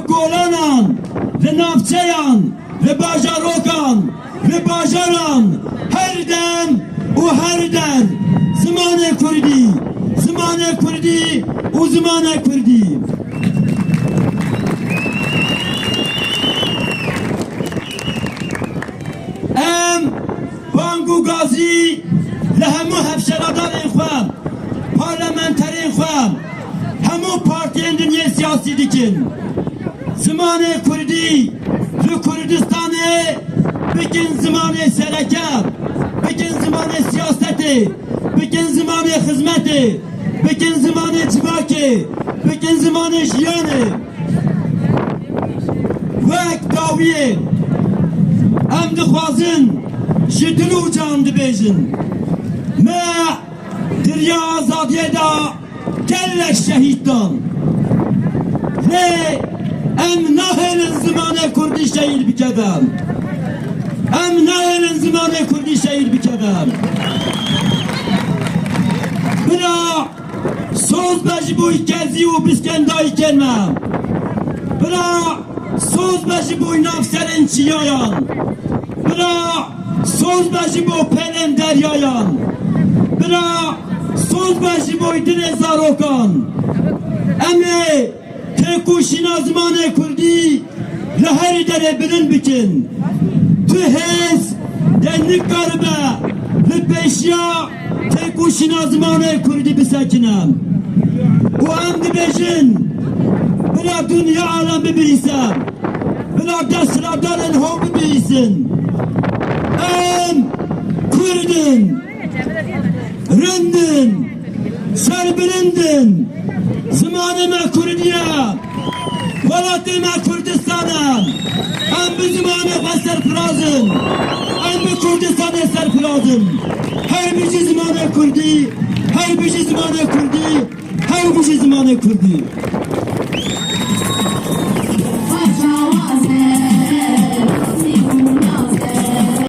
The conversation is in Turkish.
Kolanan, ve navçeyan, ve bajarokan, ve bajaran, her dem, o her der, zimane kurdi, o zimane kurdi. Em, Bangu Gazi, lehemu hevşeradan ikhwan, parlamenterin ikhwan, hemu partiyen dünya siyasi dikin. Zimane Kurdi, ve Kurdistan'ı, bikin zimane serekat, bikin zimane siyaseti, bikin zimane hizmeti, bikin zimane civaki, bikin zimane jiyani. Vek daviye, em dixwazin, ji dil û can dibêjin. Me diriya azadiye da gelek şehîd dan. Lê em nahêlin zimane Kurdî şehîd bikedem. Em nahêlin zimane Kurdî şehîd bikedem. Bira soz be ji bo kezî û biskendayî kelmem. Bira soz be ji bo navserên çiyayan. Bira soz be ji bo pelên deryayan. Bira soz be ji bo dilê zarokan. Em ê têkuşîna zimanê Kurdî li herî derê bilind bikin. Tu hêz de nikaribe li pêşiya têkuşîna zimanê Kurdî bisekinem. û em dibêjin bila dünya alem bibihîse, bila desthilatdarên hov bibihîsin. Em Kurdin, rindin, serbilindin. Zimanê me Kurdiye, welatê me Kurdistanê. Em bi zimanê xwe serfirazin, em bi Kurdistanê serfirazin. Her bijî zimanê Kurdî, her bijî zimanê Kurdî, her bijî zimanê Kurdî.